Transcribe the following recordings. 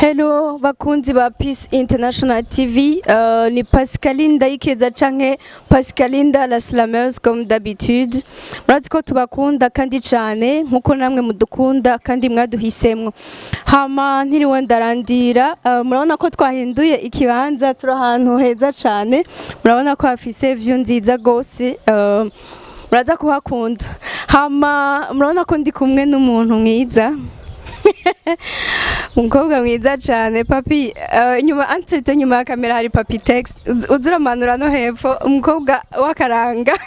Hello bakunzi ba Peace International TV, ni Pascaline Ndayikeza canke Pascaline la Slameuse comme d'habitude. Murazi ko tubakunda kandi cane nkuko namwe mudukunda kandi mwaduhisemwo. Hama ntiriwe ndarandira, murabona ko twahinduye ikibanza turi ahantu heza cane. Murabona ko hafise view nziza gose, muraza kuhakunda. Hama murabona ko ndi kumwe n'umuntu mwiza. Umukobwa mwiza cyane papi, nyuma antite nyuma ya kamera hari papi text uzura manura no hepfo, umukobwa wakaranga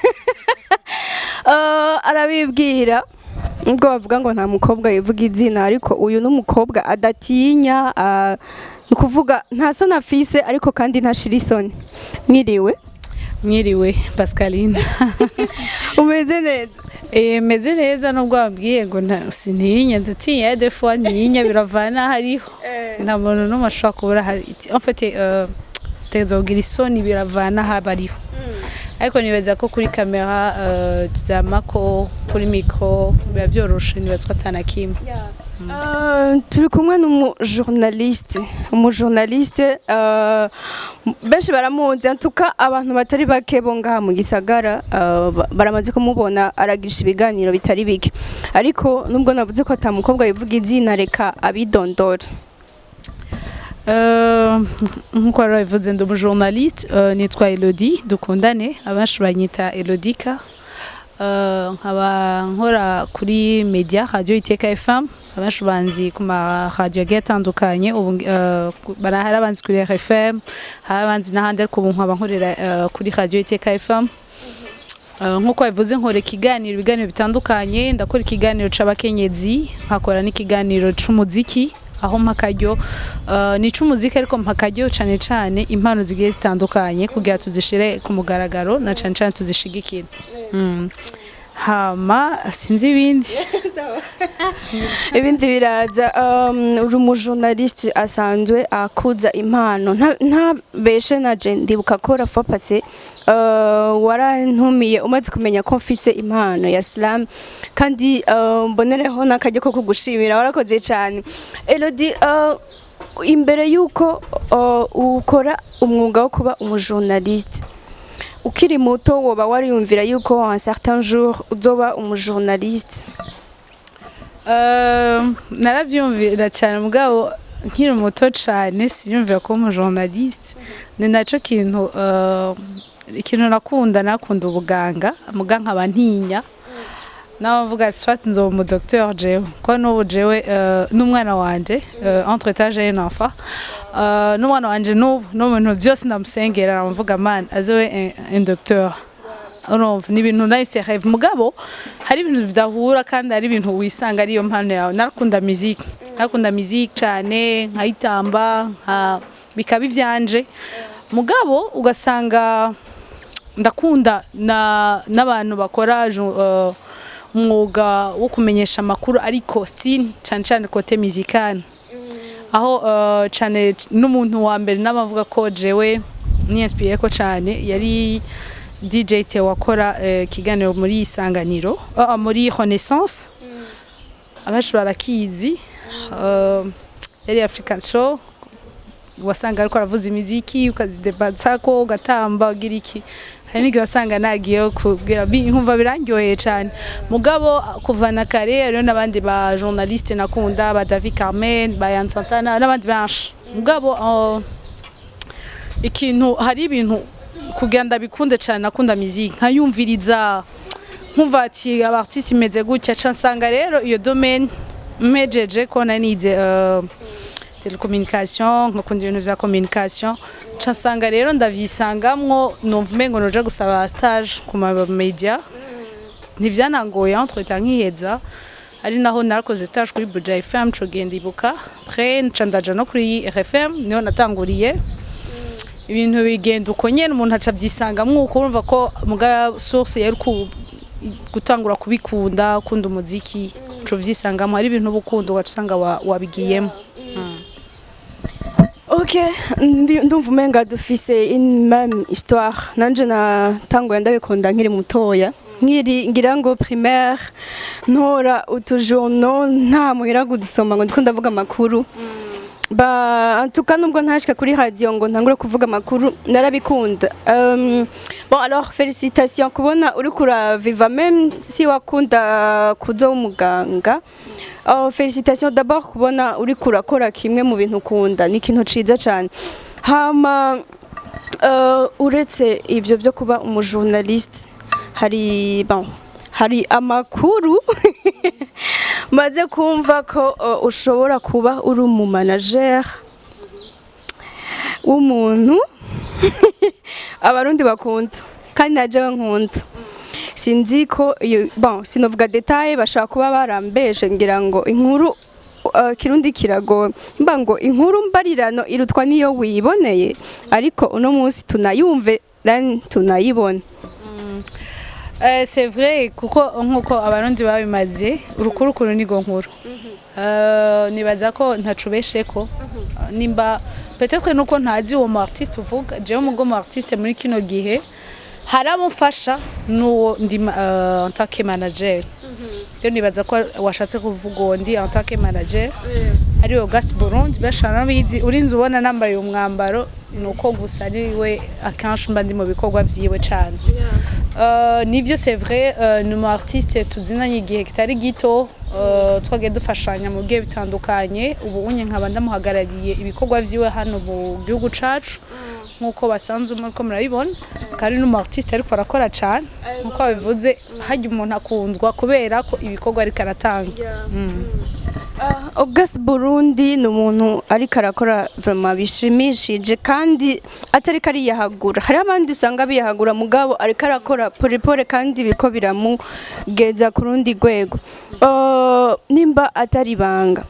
arabibwira ubwo bavuga ngo nta mukobwa yivuga izina, ariko uyu n'umukobwa adatinya, nukuvuga nta soni afise ariko kandi ntashira isoni. Mwiriwe Pascaline. Umeze neza? Meze neza nubwo wabwiye ngo sintinya, ndatinya des fois ntinya, biravana hariho nta muntu n'umwe ashobora kubura hari en fait tezogira isoni, biravana habariho. Ariko nibaza ko kuri kamera tuzamako kuri micro biba byoroshe, nibaza ko atanakimwe. Turi kumwe n'umujournaliste benshi baramuzi, antuka abantu batari bake bo ngaha mu gisagara baramaze kumubona aragisha ibiganiro bitari bike, ariko nubwo navuze ko atamukobwa yivuga izina reka abidondora. Nkuko bivuze ndi umujournaliste, nitwa Elodie dukundane, abenshi banyita Elodika. Nkaba nkora kuri media radio Iteka FM, abenshi banzi ku ma radio atandukanye, barahari abanzi kuri RFM, abanzi n'ahandi, ariko ubu nkaba nkorera kuri radio Iteka FM. Nkuko bivuze nkora ibiganiro bitandukanye, ndakora ikiganiro c'abakenyezi, nkakora n'ikiganiro c'umuziki, aho mpakaryo ni c'umuziki ariko mpakaryo cyane cyane impano zigiye zitandukanye kugira tuzishire ku mugaragaro na cyane cyane tuzishigikira. Hama sinzi ibindi biraza. Uri umujournaliste asanzwe akuza impano, nta beshe na je ndibuka ko rafa passé warantumiye umaze kumenya ko mfise impano ya slam, kandi mbonereho nakajye ko kugushimira, warakoze cyane. Elodie, imbere yuko ukora umwuga wo kuba umujournaliste, ukiri muto woba wariyumvira yuko un certain jour uzoba umujournaliste? Naravyumvira cyane, mugabo nkiri muto cyane siyumvira ko umujournaliste. Ni naco ikintu nakunda ubuganga, muga nkaba ntinya, navuga soit nzo mu docteur jewe ko n'ubu jewe n'umwana wanje entre étage et enfant, n'umwana wanje n'ubu bintu byose ndamusengera, navuga man azowe un docteur. Urumva ni ibintu nahise rêve, mugabo hari ibintu bidahura kandi hari ibintu wisanga ariyo mpano yawe. Nakunda musique cyane, nkayitamba bikaba ivyanje, mugabo ugasanga ndakunda n'abantu bakora umwuga wo kumenyesha amakuru, ariko style cyane côté musical, aho cyane n'umuntu wa mbere n'abavuga ko jewe ni inspiré ko cyane yari DJ Te wakora kiganiro muri Isanganiro, muri Renaissance, abenshi barakizi, yari African Show, wasanga ariko aravuza imiziki ukazidebatsako ugatamba ugira iki. Hari n'igihe wasanga nagiye kubwira nkumva birangyoheye cyane, mugabo kuvana kare rero n'abandi ba journaliste nakunda, ba David Carmen, ba Yann Santana n'abandi benshi, mugabo hari ibintu kugenda bikunde cyane. Nakunda musique nkayumviriza, nkumva ati abartiste imeze gutya, cansanga rero iyo domaine mejeje ko nanize telecommunication, nkakunda ibintu vya communication, cansanga rero ndavyisangamwo, numva umengo noje gusaba stage ku ma media. Ntivyanangoye entre temps nkiheza, ari naho narakoze stage kuri Buja FM, cogenda ibuka après ncandaja no kuri RFM, niho natanguriye. Ibintu bigenda uko nyene, umuntu aca vyisangamwo uko, urumva ko muga source yari gutangura kubikunda, ukunda umuziki cyo vyisangamwo, ari ibintu bukunda ugasanga wabigiyemo. Okay, ndumva umenga dufise une même histoire. Nanje natanguye ndabikunda nkiri mutoya, ngira ngo primaire, ntora utujourno nta muhera gudusoma ngo ndiko ndavuga amakuru. En tout cas nubwo ntashika kuri radio ngo ntangure kuvuga amakuru narabikunda. Bon alors félicitations kubona uri kuraviva même si wakunda kuzo umuganga. Félicitations d'abord kubona uri kurakora kimwe mu bintu ukunda ni ikintu ciza cyane. Hama uretse ibyo byo kuba umujournaliste hari amakuru maze kumva ko ushobora kuba uri umumanager w'umuntu abarundi bakunda kandi najewe nkunda sinzi ko sinovuga detail bashaka kuba barambeje ngira ngo inkuru kirundi kirago mba ngo inkuru mbarirano irutwa niyo wiboneye ariko uno munsi tunayumve then tunayibona. C'est vrai kuko nkuko abarundi babimaze urukurukuru nigo nkuru. Nibaza ko ntacubesheko nimba peut-être nuko ntazi uwo artiste uvuga je umugo artiste muri kino gihe haramufasha nuwo ndi en tant que manager. Yo nibaza ko washatse kuvuga ndi en tant que manager ari Auguste Burundi bashana bizi urinze ubona nambaye umwambaro nuko gusa niwe akanshi mba ndi mu bikorwa vyiwe cyane. Nivyo c'est vrai numu artiste tuzinanye igihe kitari gito twage dufashanya mu gihe bitandukanye ubu unye nkaba ndamuhagarariye ibikorwa vyiwe hano mu gihugu cacu nkuko basanzwe muri ko murabibona kandi numu artiste ariko arakora cyane nkuko babivuze hajya umuntu akundwa kubera ko ibikorwa ari karatanga. Auguste Burundi ni umuntu ariko arakora vraiment bishimishije kandi atari kari yahagura. Hari abandi usanga biyahagura mugabo ariko arakora pole kandi biko biramugeza ku rundi rwego. Nimba atari banga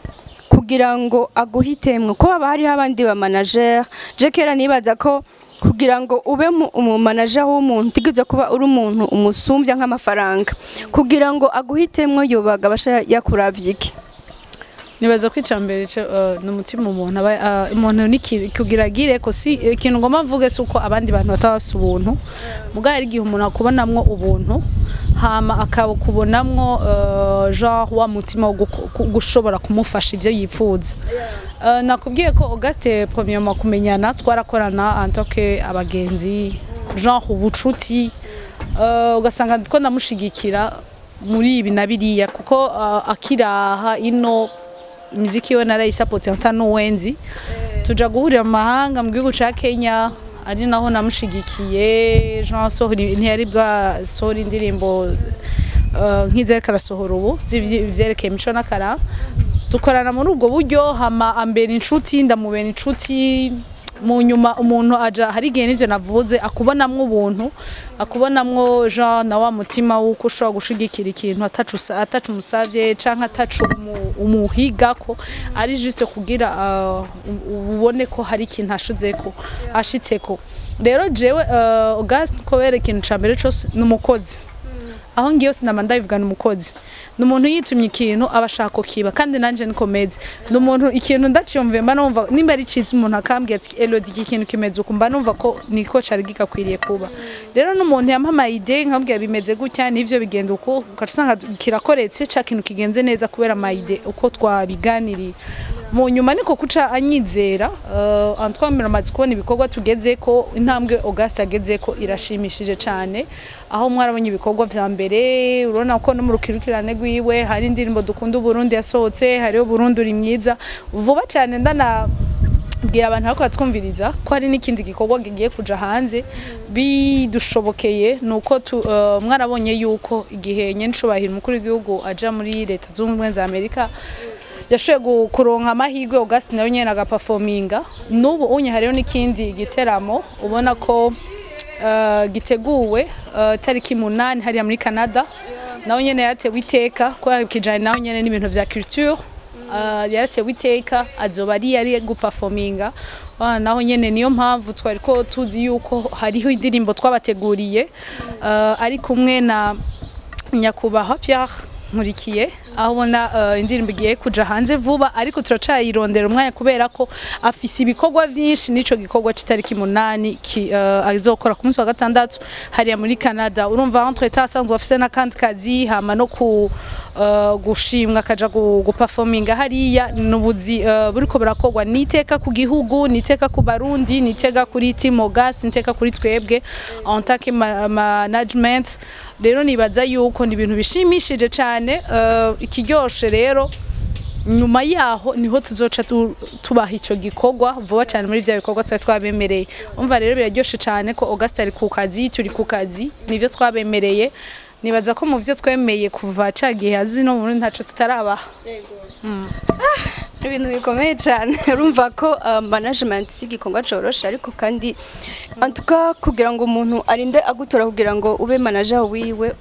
kugira ngo aguhitemwe ko haba hari abandi ba manager je kera nibaza ko kugira ngo ube umu manager w'umuntu tigeze kuba uri umuntu umusumbya nk'amafaranga kugira ngo aguhitemwe yobaga basha yakuravyiki. Nibaza kwicambere n'umutima umuntu umuntu nikugiragire ko si ikintu ngoma mvuge suko abandi bantu batafise ubuntu mugari ari gihe umuntu akubonamwo ubuntu hama akabukubonamwo genre wa mutima gushobora kumufasha ivyo yifuza. Nakubwiye ko Auguste premièrement kumenyana twarakorana en tant que abagenzi genre ubucuti ugasanga ko ndamushigikira muri ibi nabiriya kuko akiraha ino muziki yo narayisupport ntano wenzi tuja guhurira mu mahanga mu gihugu ca Kenya ari naho namushigikiye Jean Sohori ntiyari bwa Sohori indirimbo nk'izereka rasohora ubu zivyerekeye imico n'akara dukorana muri ubwo buryo hama ambera inshuti ndamubera inshuti mu nyuma umuntu aja hari gihe nivyo navuze akubonamwo ubuntu akubonamwo Jean na wa mutima wuko ushobora gushigikira ikintu atacu umusavye canke atacu umuhigako ari juste kugira ubone ko hari ikintu ashitseko. Rero jewe Auguste ko bere ikintu cambere cose n'umukozi aho ngiyo sinama ndabivugana umukozi n'umuntu yitumye ikintu abashaka kiba kandi nanje nikomeze n'umuntu ikintu ndaciyumve mba numva nimba ari ciza umuntu akambwiye ati Elodie iki kintu kimeze uko mba numva ko niko cari gikwiriye kuba. Rero n'umuntu yampama idea nkambwiye bimeze gutya nivyo bigenda uko ukacusanga kirakoretse ca kintu kigenze neza kubera ama idea uko twabiganiriye mu nyuma niko kuca anyizera antwamira amazi kubona ibikorwa tugeze ko intambwe Auguste ageze ko irashimishije cyane aho mwarabonye ibikorwa vya mbere urona ko no mu rukirukirane gwiwe hari indirimbo dukunda Burundi yasohotse hariyo Burundi uri myiza vuba cyane ndana bwira abantu bako twumviriza ko hari n'ikindi gikorwa gigiye kuja hanze bidushobokeye nuko mwarabonye yuko igihe nyenshobahira umukuru w'igihugu aja muri leta z'ubumwe za Amerika yashoye kuronka amahirwe Auguste nayo nyene agaperforminga nubu unye hariyo n'ikindi giteramo ubona ko giteguwe tariki 8 hari muri Canada nayo nyene yatewe iteka ko yakijanye nayo nyene n'ibintu vya culture yatewe iteka azoba ari guperforminga naho nyene niyo mpamvu twari ko tuzi yuko hariho indirimbo twabateguriye ari kumwe na nyakubahwa Pierre nkurikiye aho ubona indirimbo igiye kuja hanze vuba ariko turacayirondera umwanya kubera ko afise ibikorwa vyinshi nico gikorwa c'itariki 8 azokora ku munsi wa gatandatu hariya muri Canada urumva entre temps asanzwe afise n'akandi kazi hama no ku gushimwa akaja guperforminga hariya nubuzi buriko burakorwa niteka ku gihugu niteka ku barundi niteka kuri Team August niteka kuri twebwe en tant que management rero nibaza yuko ni ibintu bishimishije cyane ikiryoshe rero nyuma yaho niho tuzoca tubaha ico gikorwa vuba cyane muri bya bikorwa twabemereye umva rero biraryoshe cyane ko August ari ku kazi turi ku kazi nivyo twabemereye nibaza ko mu byo twemeye kuva cagiye hazi no muri ntaco tutarabaha ibintu bikomeye cyane urumva ko management sigikorwa corosha ariko kandi antuka kugira ngo umuntu arinde agutora kugira ngo ube manager wiwe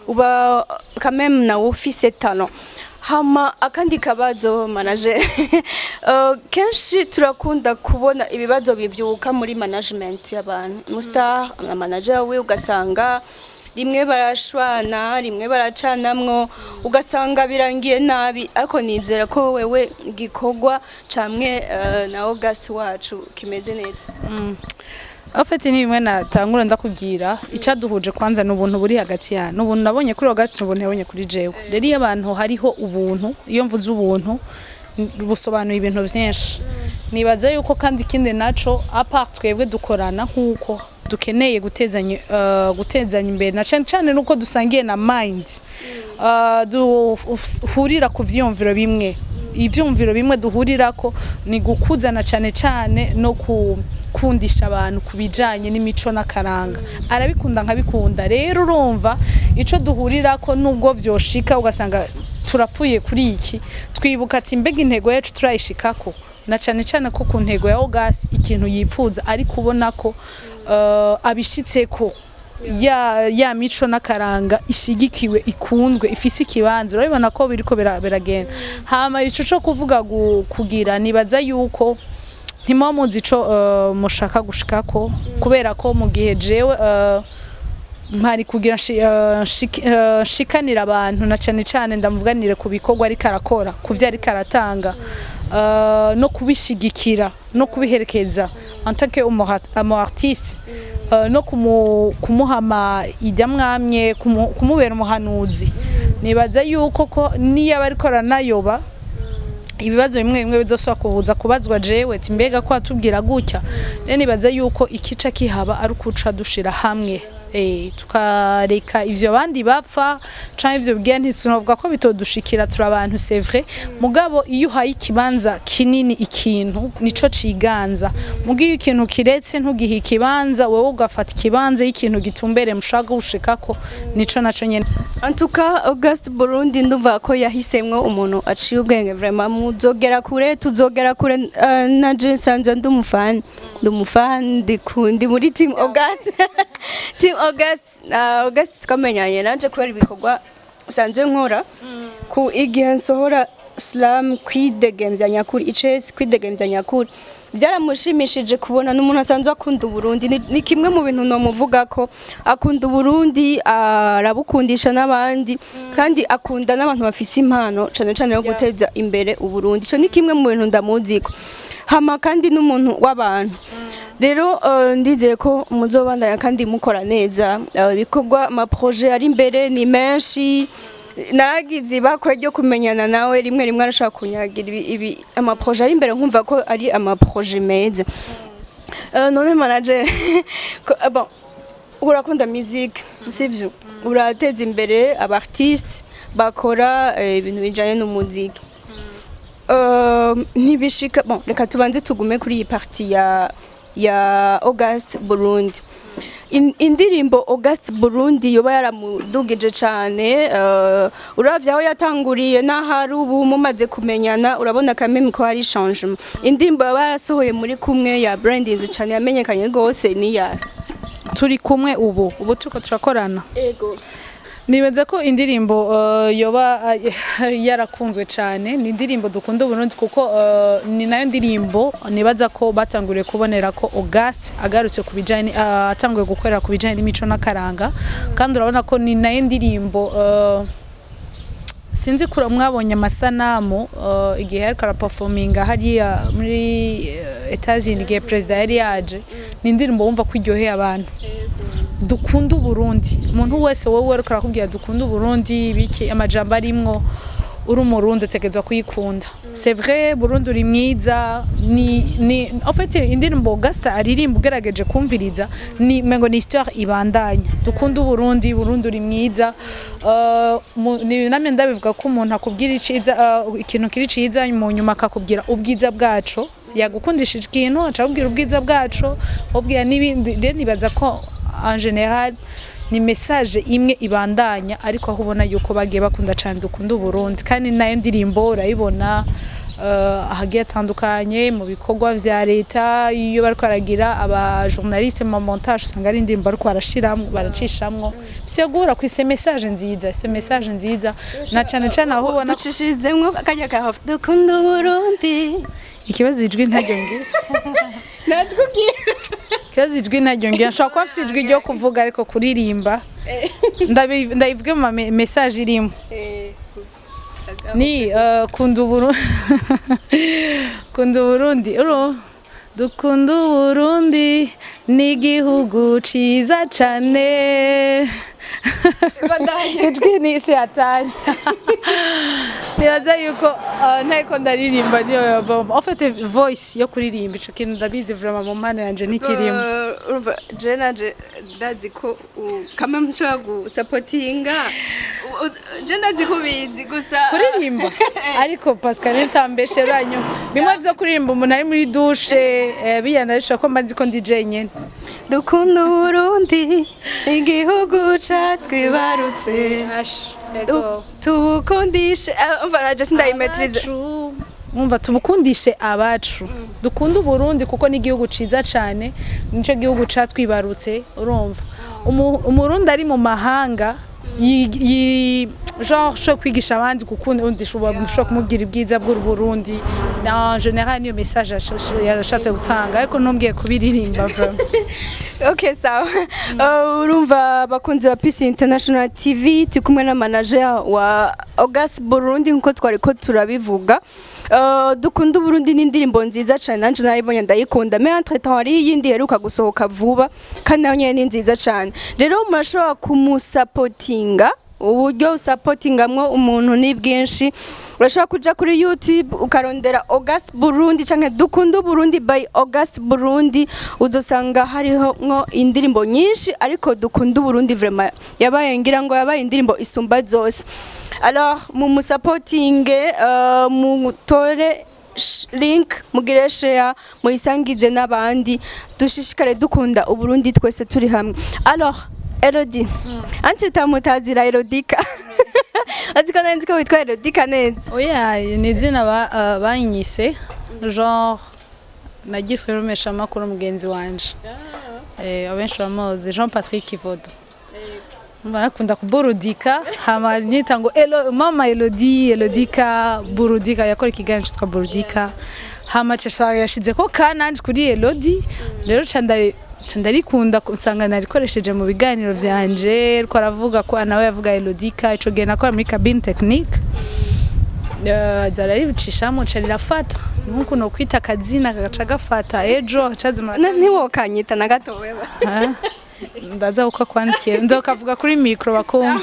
uba quand même na office talent hama akandi kabazo manager kenshi turakunda kubona ibibazo bivyuka muri management y'abantu mustar na manager we ugasanga rimwe barashwana rimwe baracanamwo ugasanga birangiye nabi ariko nizera ko wewe gikorwa camwe na August wacu kimeze neza afite ni bimwe natangura ndakubwira icaduhuje kwanza n'ubuntu buri hagati ya n'ubuntu nabonye kuri August n'ubuntu yabonye kuri jewe rero iyo abantu hariho ubuntu iyo mvuze ubuntu busobanuye ibintu byinshi nibaza yuko kandi ikindi naco apart twebwe dukorana nkuko dukeneye gutezanya imbere na cyane nuko dusangiye na mind duhurira ku vyumviro bimwe ivyumviro bimwe duhurirako ni gukuzana cyane no kundisha abantu kubijanye n'imico n'akaranga arabikunda nkabikunda rero urumva ico duhurirako nubwo vyoshika ugasanga turapfuye kuri iki twibuka ati mbega intego yacu turayishikako na cyane ko ku ntego ya August ikintu yipfuza ari kubona ko abishitseko ya mico n'akaranga ishigikiwe ikunzwe ifise ikibanza urabibona ko biriko biragenda hama ico cyo kuvuga kugira nibaza yuko ntimuzi ico mushaka gushikako kubera ko mu gihe jewe mpari kugira shikanira abantu na cyane ndamuvuganire ku bikorwa ari karakora kuvya ari karatanga no kubishigikira no kubiherekeza en tant que artiste no kumuhama idamwamye kumubera umuhanuzi nibaza yuko ko niyo barikora nayoba ibibazo bimwe bizoswa kubuza kubazwa jewe timbega ko atubwira gutya rero nibaza yuko ikica kihaba ari kuca dushira hamwe tukareka ivyo bandi bapfa canke ivyo bwiye ntisunovuga ko bitodushikira turi abantu c'est vrai mugabo iyo uhaye ikibanza kinini ikintu nico ciganza mugiye ikintu kiretse ntugihe ikibanza wowe ugafata ikibanza y'ikintu gitumbere mushaka gushikako nico naco nyene antuka August Burundi ndumva ko yahisemwe umuntu aciye ubwenge vraiment muzogera kure tuzogera kure na Jensanzo ndumufan ndi muri Team August Team August kamenyanye nanje kubera ibikorwa sanze nkora ku igihe nsohora slam kwidegemvya nyakuri ices kwidegemvya nyakuri byaramushimishije kubona n'umuntu asanzwe akunda Burundi ni kimwe mu bintu no muvuga ko akunda Burundi arabukundisha n'abandi kandi akunda n'abantu bafise impano cyane yo guteza imbere Burundi ico ni kimwe mu bintu ndamuziko hama kandi n'umuntu w'abantu rero ndizeye ko muzobandanya kandi mukora neza ibikorwa ama projet ari imbere ni menshi naragize bakwe ryo kumenyana nawe rimwe arashaka kunyagira ibi ama projet ari imbere nkumva ko ari ama projet meza none manager bon urakunda musique sivyo urateza imbere aba artistes bakora ibintu bijanye n'umuziki ntibishika bon reka tubanze tugume kuri iyi partie ya August Burundi indirimbo August Burundi yoba yaramudugije cyane uravye aho yatanguriye n'ahari ubu mumaze kumenyana urabona kameme ko hari changement indirimbo barasohoye muri kumwe ya brandings cyane yamenyekanye gose ni ya turi kumwe ubu turiko turakorana ego nibaza ko indirimbo yoba yarakunzwe cyane ni indirimbo dukunda Burundi kuko ni nayo ndirimbo nibaza ko batanguriye kubonera ko August agarutse kubijanye atanguye gukorera kubijanye n'imico n'akaranga kandi urabona ko ni nayo ndirimbo sinzi kura mwabonye amasanamu igihe ariko araperforminga hariya muri Etats-Unis igihe president yari yaje ni indirimbo wumva ko iryoheye abantu dukunda Burundi umuntu wese wowe ariko arakubwira dukunda Burundi biki amajambo arimwo uri umurundi utegerezwa kuyikunda c'est vrai Burundi uri mwiza ni en fait indirimbo Gasta aririmba ugerageje kumviriza ni mengo ni histoire ibandanya dukunda Burundi uri mwiza ni namwe ndabivuga ko umuntu akubwira iciza ikintu kiri ciza mu nyuma akakubwira ubwiza bwacu yagukundishije ikintu acakubwira ubwiza bwacu ubwira n'ibindi nibaza ko en général ni message imwe ibandanya ariko aho ubona yuko bagiye bakunda cyane dukunda Burundi kandi nayo ndirimbo urayibona ahagiye atandukanye mu bikorwa vya leta iyo bariko aragira aba journaliste mu montage usanga ari indirimbo ariko baracishamwo bisigura ko ise message nziza na cyane cyane aho ubona ducishizemwo akanya ka dukunda Burundi ikibazo ijwi ntajyo ngira natwubwira kibazo ijwi ntajyo ngira nshaka ko afite ijwi ryo kuvuga ariko kuririmba ndabivuge mu message irimo ni kunda Burundi dukunda Burundi ni igihugu ciza cane ijwi ni isi atari nibaza yuko ntako ndaririmba niyo en fait voice yo kuririmba ico kintu ndabizi vraiment mu mpano yanje ntikirimo je naje ndazi ko kama mshobora gusupportinga je ndazi ko bizi gusa kuririmba ariko Pascal ntambesheranyo bimwe vyo kuririmba umuntu ari muri douche biyandarisha ko mbazi ko ndi jenyene dukunda Burundi igihugu catwibarutse tubukundishe je sindayimetrize umva tubukundishe abacu dukunda Burundi kuko ni igihugu ciza cyane nico gihugu catwibarutse urumva umurundi ari mu mahanga genre sho kwigisha abandi gukunda undi sho kumubwira ibwiza bw'u Burundi en général niyo message yashatse gutanga ariko ntumbwiye kubiririmba vraiment okay sawa urumva bakunzi ba Peace International TV turi kumwe na manager wa August Burundi nkuko twari ko turabivuga dukunda Burundi n'indirimbo nziza cyane nanje naribonye ndayikunda mais entre temps ari yindi heruka gusohoka vuba kandi nayo nyene ni nziza cyane rero murashobora kumusupportinga uburyo usapotingamwo umuntu ni bwinshi urashobora kuja kuri YouTube ukarondera August Burundi canke dukunda Burundi by August Burundi uzosanga hariho ngo indirimbo nyinshi ariko dukunda Burundi vraiment yabaye ngira ngo yabaye indirimbo isumba zose alors mu musupporting mu mutore link mugire share muyisangize n'abandi dushishikare dukunda Burundi twese turi hamwe alors Elodie anti utamutazira Elodika aziko nandiko witwa Elodika neza oya ni izina banyise genre nagiswe rumesha makuru mugenzi wanje abenshi bamuzi Jean Patrick Kivodo barakunda kuburudika hama nyita ngo mama Elodika burudika yakora ikiganiro cyitwa burudika hama yashize ko kananje kuri Elodie rero ndarikunda nsanga narikoresheje mu biganiro byanje ko aravuga ko nawe yavuga Elodika ico gihe nakora muri cabine technique zarari bicishamo carafata nkuko no kwita kazina gaca gafata ejo cazima ntiwokanyita na gato weba ndaza uko kwandikira ndokavuga kuri micro bakumva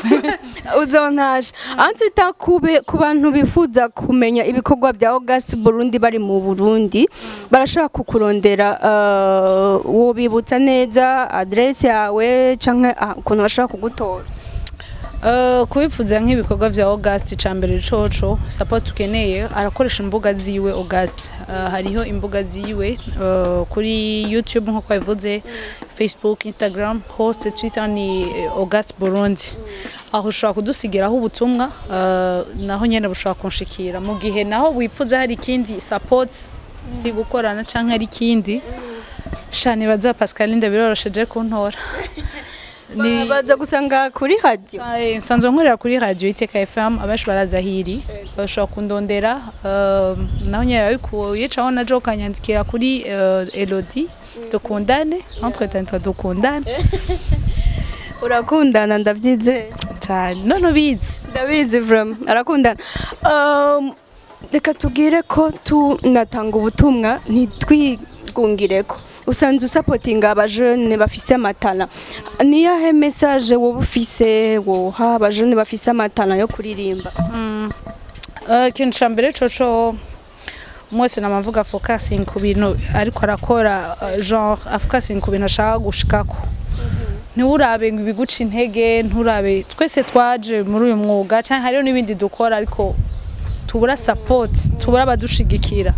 uzontaje entre ku bantu bifuza kumenya ibikorwa bya August Burundi bari mu Burundi barashaka kukurondera wo bibutsa neza adresse yawe canke ukuntu bashaka kugutora kubifuza nk'ibikorwa vya August cambere coco support ukeneye arakoresha imbuga ziwe August hariho imbuga ziwe kuri YouTube nko kwavuze Facebook Instagram host Twitter ni August Burundi aho ushobora kudusigiraho ubutumwa naho nyene bushobora kunshikira mu gihe naho wipfuza hari ikindi support si gukorana canke ari ikindi shani baza Pascal ndabirorosheje kuntora ni baza gusanga kuri radio nsanzwe nkorera kuri radio Iteka FM abashi barazahiri bashobora kundondera naho nyera bikuye caho na jo kanyandikira kuri Elodie dukundane entre dukundane urakundana ndavyize cyane none bizi ndabizi vraiment arakundana. Reka tubwire ko tunatanga ubutumwa ntitwigungireko. Usanzwe usapotinga abajene bafise amatala. Niyahe message wowe ufise woha abajene bafise amatala yo kuririmba? Ikintu ca mbere coco mwese namavuga focusing ku bintu ariko arakora genre focusing ku bintu ashaka gushikako. Ntiurabe ngo ibiguca intege, nturabe twese twaje muri uyu mwuga cyane hariyo n'ibindi dukora ariko tubura support, tubura abadushigikira.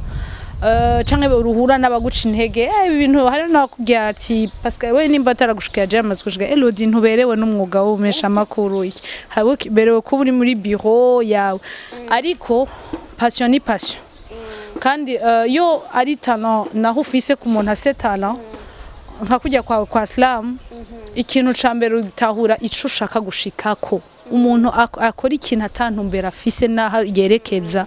Canke uruhura n'abaguca intege ibi bintu hari nakubwira ati Pascal we nimba ataragushikira je amaze gushika Elodie ntuberewe n'umwuga w'umesha makuru iki hawe berewe kuba uri muri bureau yawe ariko passion ni passion kandi yo ari talent naho ufise ku muntu ase talent nka kujya kwa slam ikintu ca mbere utahura ico ushaka gushikako umuntu akora ikintu atantumbera afise naho yerekeza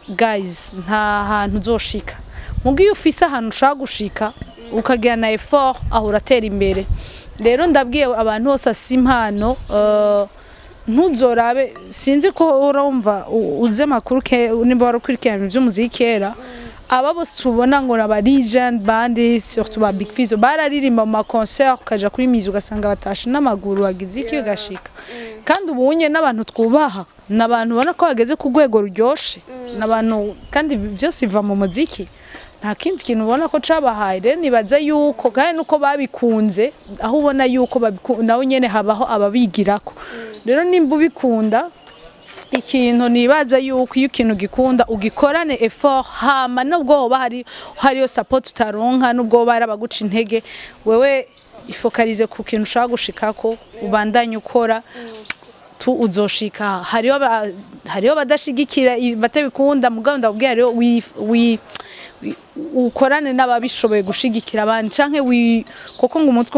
guys nta hantu uzoshika mugiye ufise ahantu ushaka gushika ukagira na effort aho uratera imbere rero ndabwiye abantu bose asimpano ntuzorabe sinzi ko urumva uze makuru ke nimba warukurikirana by'umuziki kera aba bose tubona ngo aba legend band surtout ba Big Fizzo bararirimba mu concert kaja kuri mizi ugasanga batashe n'amaguru wagize iki gashika kandi ubunye n'abantu twubaha n'abantu bona ko bageze ku rwego ruryoshe n'abantu kandi byose biva mu muziki nta kindi kintu ubona ko cabahaye rero nibaza yuko kandi nuko babikunze aho ubona yuko nawe nyene habaho ababigirako rero nimba ubikunda ikintu nibaza yuko iyo ikintu gikunda ugikorane effort hama nubwo hoba hariyo support utaronka nubwo bari abaguca intege wewe ifokalize ku kintu ushaka gushikako ubandanye ukora tu uzoshika hariyo badashigikira batabikunda mugabo ndabwiye hariyo ukorane n'ababishoboye gushigikira abandi canke koko ngo umutwe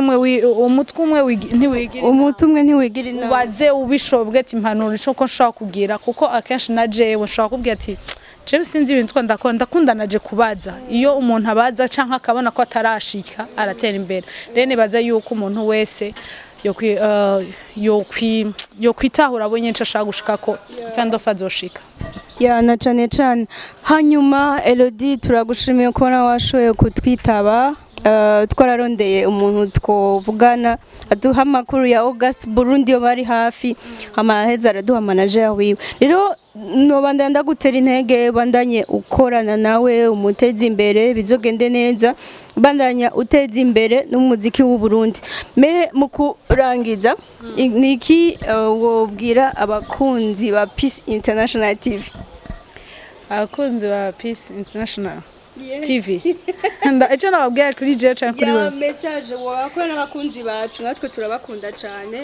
umwe ntiwigira inama waze ubishobwe ati impanuro ico ko nshaka kugira kuko akenshi na jewe nshaka kubwira ati jewe sinzi ibintu ndakunda naje kubaza iyo umuntu abaza canke akabona ko atarashika aratera imbere rero nibaza yuko umuntu wese yo kwitahura abonye nca ashaka gushikako fendofa azoshika ya na cane cane hanyuma Elodie turagushimiye ko na washoye kutwitaba twararondeye umuntu twovugana aduha amakuru ya August Burundi yo bari hafi amaheza araduha manager wiwe rero no bandanda gutera intege bandanye ukorana nawe umutezi imbere bizogende neza bandanya utezi imbere n'umuziki w'u Burundi me mukurangiza niki wobwira abakunzi ba Peace International TV abakunzi ba Peace International TV ejo nababwiye kuri je cyane kuri wewe message wakora n'abakunzi bacu natwe turabakunda cyane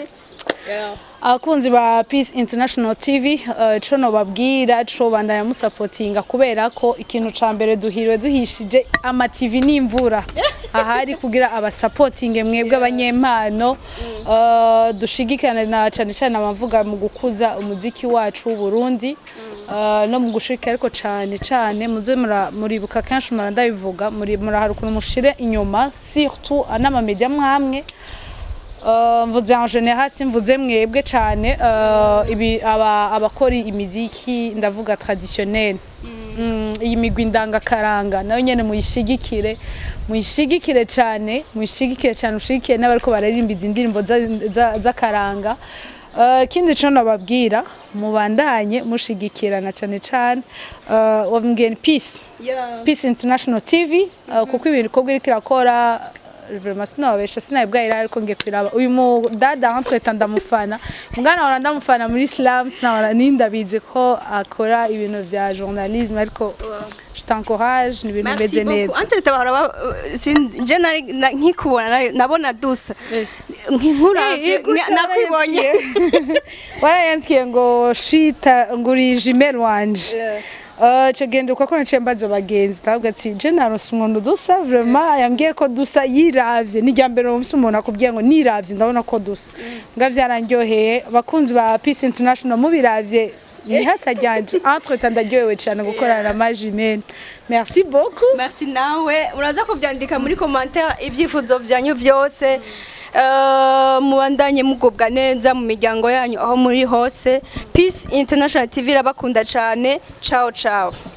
abakunzi ba Peace International TV cyo nobabwira cyo bandanya musupportinga kubera ko ikintu ca mbere duhishije ama TV n'imvura ahari kugira abasupporting mwebwe abanyempano dushigikane na cyane amavuga mu gukuza umuziki wacu w'u Burundi no mu gushika ariko cyane muze muribuka kanshi ndabivuga murahari ukuntu mushire inyuma surtout anama media mwamwe mvuze en général simvuze mwebwe cyane ibi abakora imiziki ndavuga traditionnel iyi migwi ndangakaranga nayo nyene muyishigikire cyane ushigikire n'abariko bararimba indirimbo z'akaranga kindi cyo nababwira mubandanye mushigikirana cyane wabwiye Peace International TV kuko ibintu ko bwiri kirakora vraiment sinabesha sinabwira ariko ngiye kwiraba uyu mu dada entre ndamufana mugana ora ndamufana muri Islam sinabara nindabize ko akora ibintu vya journalisme ariko je t'encourage ni bintu beze neza entre tabara je nkikubona nabona dusa nkuravye nakwibonye warayantiye ngo shita nguri jimel wanje cegende uko kona cembazo bagenzi tabwa ati je naronse umuntu dusa vraiment yambwiye ko dusa yiravye nijya mbere umvise umuntu akubwiye ngo niravye ndabona ko dusa ngavyaranyoheye bakunzi ba Peace International mubiravye ni hasa ryanje entre ndaryohewe cyane gukorana na Majimene merci beaucoup merci nawe uraza kubyandika muri commentaire ibyifuzo byanyu byose mubandanye mugubwa neza mu miryango yanyu aho muri hose. Peace International TV irabakunda cyane. Ciao ciao.